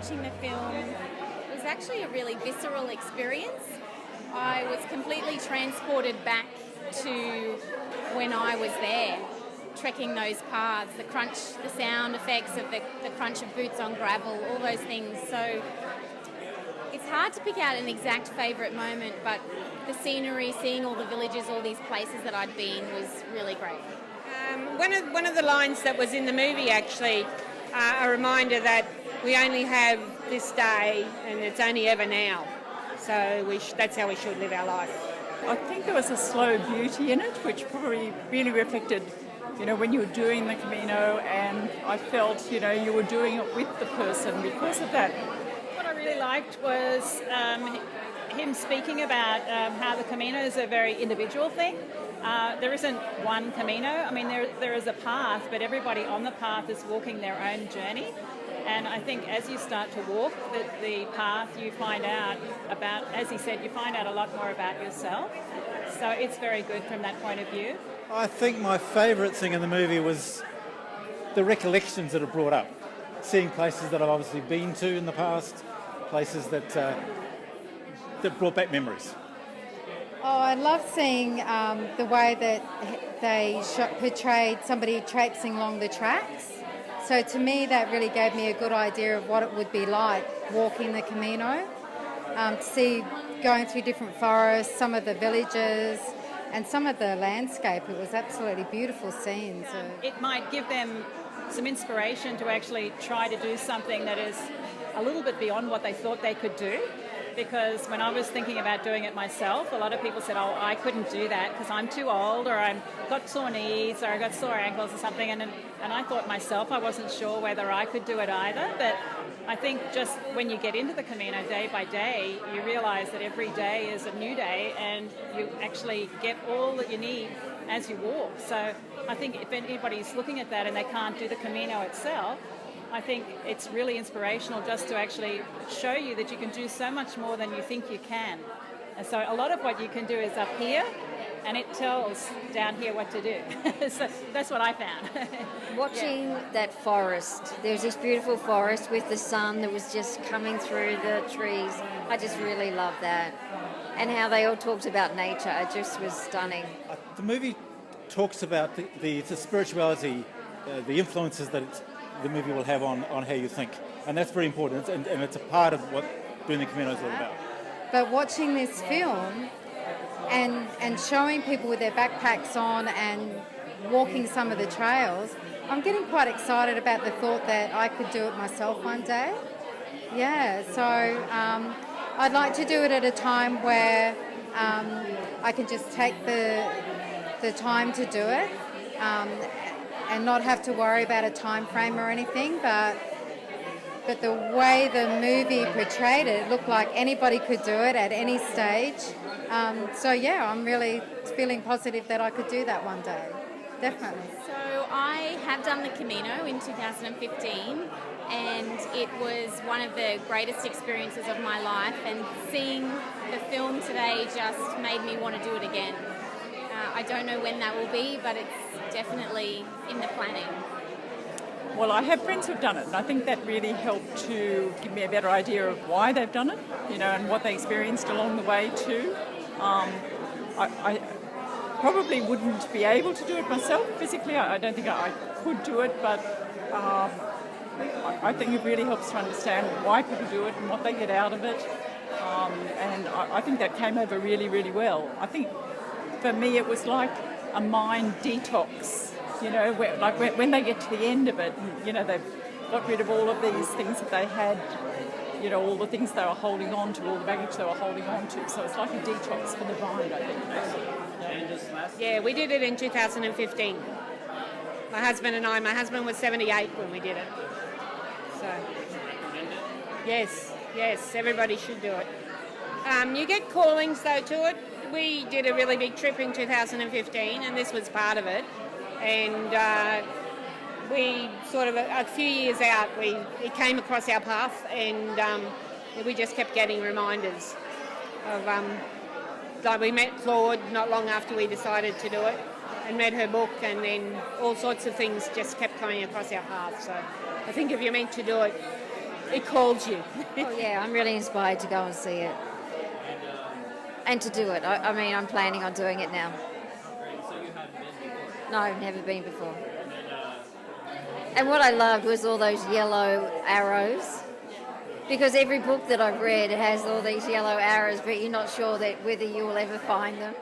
watching the film. It was actually a really visceral experience. I was completely transported back to when I was there, trekking those paths, the crunch, the sound effects of the crunch of boots on gravel, all those things. So it's hard to pick out an exact favourite moment, but the scenery, seeing all the villages, all these places that I'd been was really great. One of the lines that was in the movie actually, a reminder that we only have this day and it's only ever now. So that's how we should live our life. I think there was a slow beauty in it, which probably really reflected, when you were doing the Camino, and I felt, you were doing it with the person because of that. What I really liked was him speaking about how the Camino is a very individual thing. There isn't one Camino. I mean, there is a path, but everybody on the path is walking their own journey. And I think as you start to walk the path, you find out about, as he said, you find out a lot more about yourself. So it's very good from that point of view. I think my favourite thing in the movie was the recollections that it brought up. Seeing places that I've obviously been to in the past, places that brought back memories. Oh, I love seeing the way that they portrayed somebody traipsing along the tracks. So to me, that really gave me a good idea of what it would be like walking the Camino, to see going through different forests, some of the villages, and some of the landscape. It was absolutely beautiful scenes. It might give them some inspiration to actually try to do something that is a little bit beyond what they thought they could do. Because when I was thinking about doing it myself, a lot of people said, oh, I couldn't do that because I'm too old, or I've got sore knees, or I've got sore ankles or something. And I thought myself, I wasn't sure whether I could do it either. But I think just when you get into the Camino day by day, you realise that every day is a new day and you actually get all that you need as you walk. So I think if anybody's looking at that and they can't do the Camino itself, I think it's really inspirational just to actually show you that you can do so much more than you think you can. And so a lot of what you can do is up here, and it tells down here what to do. So that's what I found. Watching that forest, there was this beautiful forest with the sun that was just coming through the trees. I just really loved that. And how they all talked about nature, it just was stunning. The movie talks about the spirituality, the influences that the movie will have on how you think. And that's very important, and it's a part of what doing the Camino is all about. But watching this film and showing people with their backpacks on and walking some of the trails, I'm getting quite excited about the thought that I could do it myself one day. Yeah, so I'd like to do it at a time where I can just take the time to do it. And not have to worry about a time frame or anything, but the way the movie portrayed it looked like anybody could do it at any stage. So yeah, I'm really feeling positive that I could do that one day, definitely. So I have done the Camino in 2015, and it was one of the greatest experiences of my life, and seeing the film today just made me want to do it again. I don't know when that will be, but it's definitely in the planning. Well, I have friends who've done it, and I think that really helped to give me a better idea of why they've done it, and what they experienced along the way too. I probably wouldn't be able to do it myself physically. I don't think I could do it, but I think it really helps to understand why people do it and what they get out of it. And I think that came over really, really well. I think for me it was like a mind detox, when they get to the end of it, they've got rid of all of these things that they had, all the things they were holding on to, all the baggage they were holding on to. So it's like a detox for the mind, I think. Yeah, we did it in 2015. My husband was 78 when we did it. So, yes, everybody should do it. You get callings though to it. We did a really big trip in 2015, and this was part of it. And we sort of, a few years out, it came across our path, and we just kept getting reminders of, like we met Claude not long after we decided to do it, and read her book, and then all sorts of things just kept coming across our path. So I think if you're meant to do it, It called you. Oh yeah, I'm really inspired to go and see it. And to do it. I mean, I'm planning on doing it now. So you haven't been before? No, I've never been before. And what I loved was all those yellow arrows. Because every book that I've read, it has all these yellow arrows, but you're not sure that whether you will ever find them.